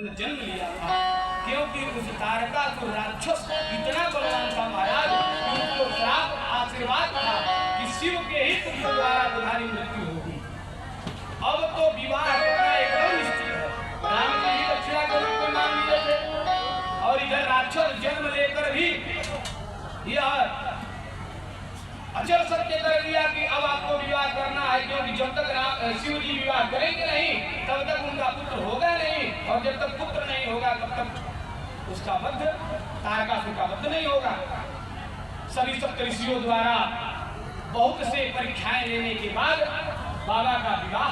जन्म लिया था, क्योंकि उस तारकासुर राक्षस इतना बलवान था महाराज कि उसको श्राप आशीर्वाद था कि शिव के ही पुत्र द्वारा तुम्हारी मृत्यु होगी। अब तो विवाह करना एकदम निश्चित है। राम जी ही दक्षिणा के रूप में मान लिए थे और इधर राक्षस जन्म लेकर भी यह अचल सत्य कर दिया कि अब आपको विवाह करना है, क्योंकि जब तक शिव जी विवाह करेंगे नहीं तब तक उनका पुत्र होगा नहीं, और जब तक पुत्र नहीं होगा तब तक उसका वध, तारकासुर का वध नहीं होगा। सभी सप्तऋषियों द्वारा बहुत से परीक्षाएं लेने के बाद बाबा का विवाह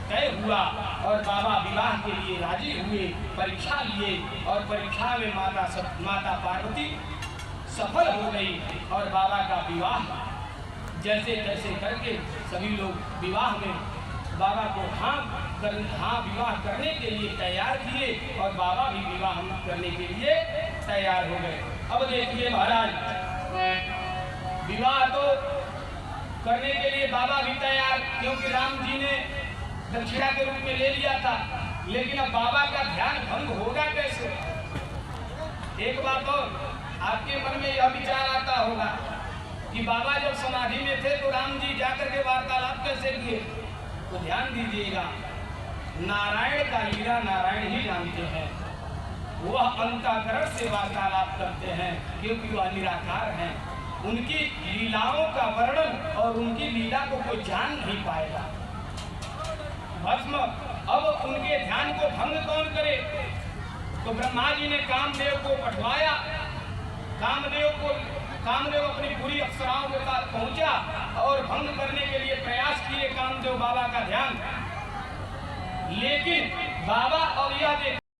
तय हुआ और बाबा विवाह के लिए राजी हुए, परीक्षा लिए और परीक्षा में माता पार्वती सफल हो गई और बाबा का विवाह जैसे तैसे करके सभी लोग विवाह में बाबा को हाँ विवाह करने के लिए तैयार किए और बाबा भी विवाह करने के लिए तैयार हो गए। अब देखिए महाराज, विवाह तो करने के लिए बाबा भी तैयार, क्योंकि राम जी ने दक्षिणा के रूप में ले लिया था, लेकिन अब बाबा का ध्यान भंग होगा कैसे? एक बात और, आपके मन में यह विचार आता होगा कि बाबा जब समाधि में थे तो राम जी जाकर के वार्तालाप कैसे किए? तो ध्यान दीजिएगा, नारायण का लीला नारायण ही जानते हैं। वह अंतःकरण से वार्तालाप करते हैं, क्योंकि वह निराकार हैं। उनकी लीलाओं का वर्णन और उनकी लीला को कोई जान नहीं पाएगा। भस्म अब उनके ध्यान को भंग कौन करे? तो ब्रह्मा जी ने कामदेव को पठवाया। कामदेव अपनी पूरी अप्सराओं के साथ पहुंचा और भंग करने के लिए प्रयास किए कामदेव बाबा का ध्यान, लेकिन बाबा और यह